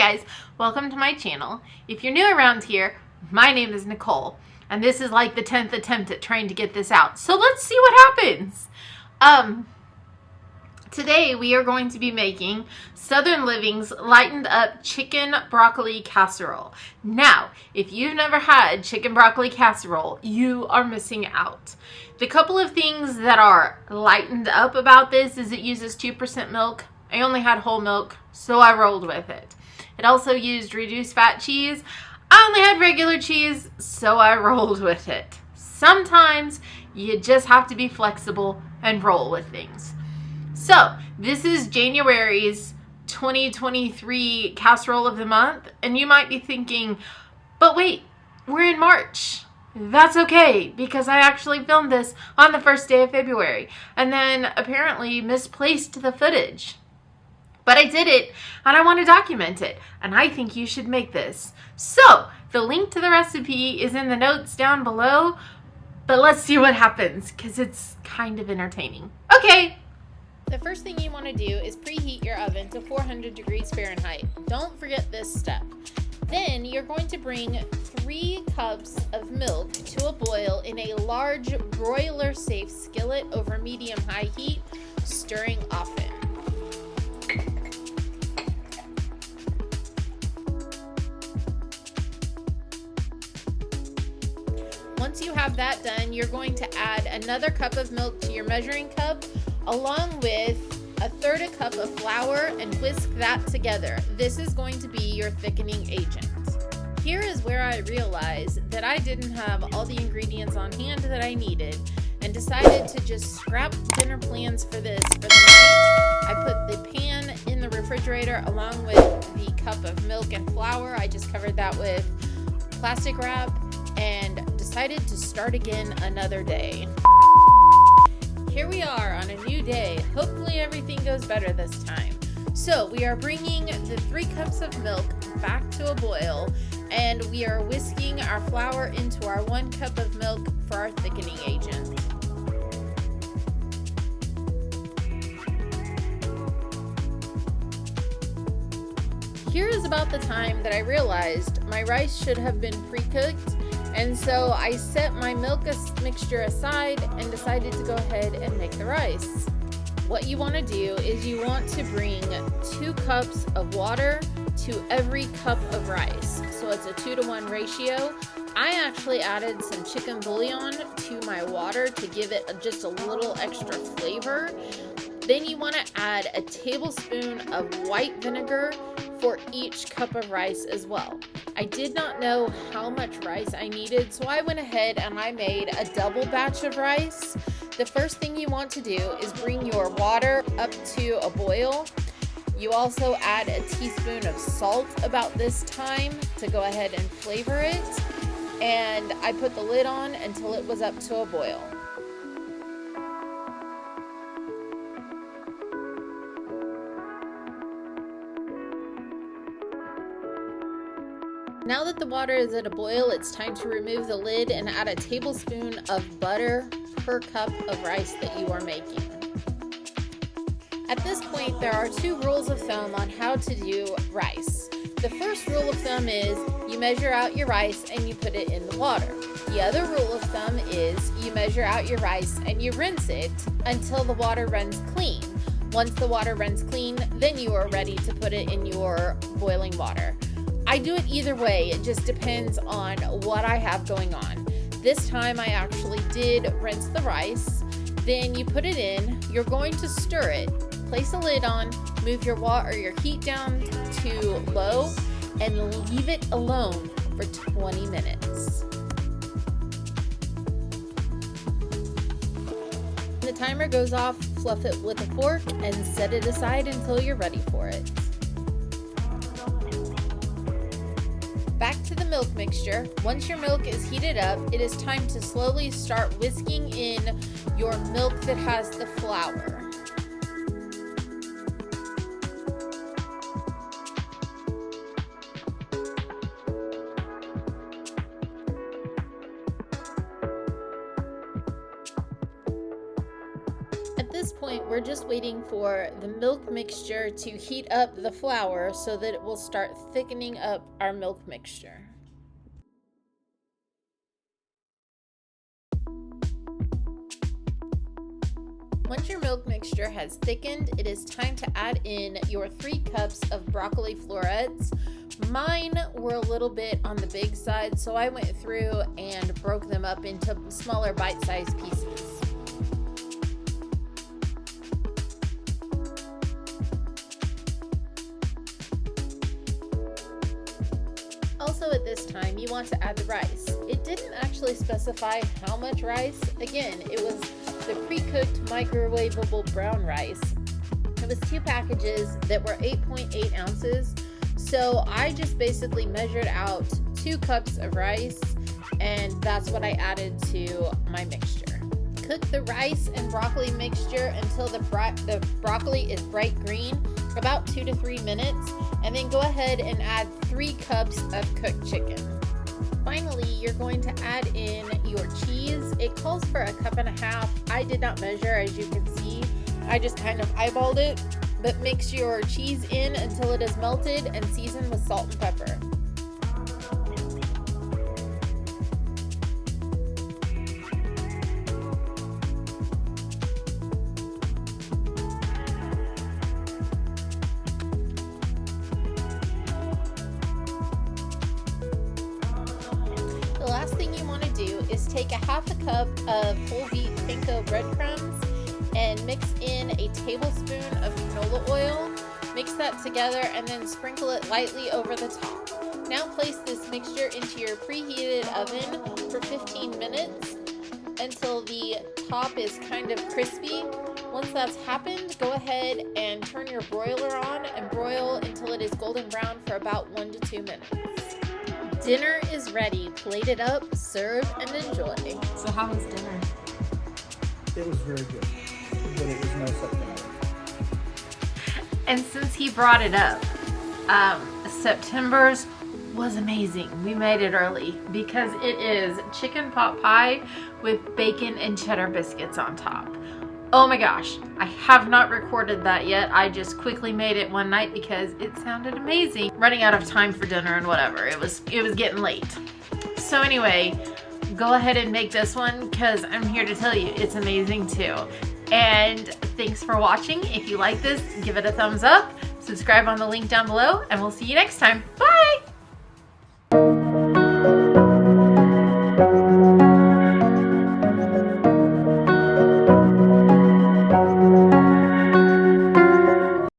guys, welcome to my channel. If you're new around here, my name is Nicole, and this is like the 10th attempt at trying to get this out. So let's see what happens. Today we are going to be making Southern Living's lightened up chicken broccoli casserole. Now, if you've never had chicken broccoli casserole, you are missing out. The couple of things that are lightened up about this is it uses 2% milk. I only had whole milk, so I rolled with it. It also used reduced fat cheese. I only had regular cheese, so I rolled with it. Sometimes you just have to be flexible and roll with things. So this is January's 2023 casserole of the month, and you might be thinking, but wait, we're in March. That's okay, because I actually filmed this on the first day of February and then apparently misplaced the footage. But I did it, and I want to document it, and I think you should make this. So the link to the recipe is in the notes down below, but let's see what happens, because it's kind of entertaining. Okay. The first thing you want to do is preheat your oven to 400 degrees Fahrenheit. Don't forget this step. Then you're going to bring 3 cups of milk to a boil in a large broiler-safe skillet over medium-high heat, stirring often. Once you have that done, you're going to add another cup of milk to your measuring cup, along with 1/3 cup of flour, and whisk that together. This is going to be your thickening agent. Here is where I realized that I didn't have all the ingredients on hand that I needed, and decided to just scrap dinner plans for this for the night. I put the pan in the refrigerator along with the cup of milk and flour. I just covered that with plastic wrap and decided to start again another day. Here we are on a new day. Hopefully everything goes better this time. So we are bringing the 3 cups of milk back to a boil, and we are whisking our flour into our 1 cup of milk for our thickening agent. Here is about the time that I realized my rice should have been pre-cooked, and so I set my milk mixture aside and decided to go ahead and make the rice. What you want to do is you want to bring 2 cups of water to every cup of rice. So it's a 2-to-1 ratio. I actually added some chicken bouillon to my water to give it just a little extra flavor. Then you want to add a tablespoon of white vinegar for each cup of rice as well. I did not know how much rice I needed, so I went ahead and I made a double batch of rice. The first thing you want to do is bring your water up to a boil. You also add a teaspoon of salt about this time to go ahead and flavor it. And I put the lid on until it was up to a boil. Now that the water is at a boil, it's time to remove the lid and add a tablespoon of butter per cup of rice that you are making. At this point, there are 2 rules of thumb on how to do rice. The first rule of thumb is you measure out your rice and you put it in the water. The other rule of thumb is you measure out your rice and you rinse it until the water runs clean. Once the water runs clean, then you are ready to put it in your boiling water. I do it either way, it just depends on what I have going on. This time I actually did rinse the rice, then you put it in, you're going to stir it, place a lid on, move your heat down to low, and leave it alone for 20 minutes. When the timer goes off, fluff it with a fork and set it aside until you're ready for it. Back to the milk mixture. Once your milk is heated up, it is time to slowly start whisking in your milk that has the flour. At this point, we're just waiting for the milk mixture to heat up the flour so that it will start thickening up our milk mixture. Once your milk mixture has thickened, it is time to add in your 3 cups of broccoli florets. Mine were a little bit on the big side, so I went through and broke them up into smaller bite-sized pieces. Also at this time, you want to add the rice. It didn't actually specify how much rice. Again, it was the pre-cooked microwavable brown rice. It was 2 packages that were 8.8 ounces. So I just basically measured out 2 cups of rice, and that's what I added to my mixture. Cook the rice and broccoli mixture until the broccoli is bright green, about 2 to 3 minutes, and then go ahead and add 3 cups of cooked chicken. Finally, you're going to add in your cheese. It calls for 1.5 cups. I did not measure, as you can see. I just kind of eyeballed it, but mix your cheese in until it is melted and season with salt and pepper. The last thing you want to do is take 1/2 cup of whole wheat panko breadcrumbs and mix in a tablespoon of canola oil. Mix that together and then sprinkle it lightly over the top. Now place this mixture into your preheated oven for 15 minutes until the top is kind of crispy. Once that's happened, go ahead and turn your broiler on and broil until it is golden brown for about 1 to 2 minutes. Dinner is ready. Plate it up, serve, and enjoy. So how was dinner? It was very good, but it was no September. And since he brought it up, September's was amazing. We made it early because it is chicken pot pie with bacon and cheddar biscuits on top. Oh my gosh, I have not recorded that yet. I just quickly made it one night because it sounded amazing. Running out of time for dinner and whatever. It was getting late. So anyway, go ahead and make this one because I'm here to tell you it's amazing too. And thanks for watching. If you like this, give it a thumbs up, subscribe on the link down below, and we'll see you next time. Bye!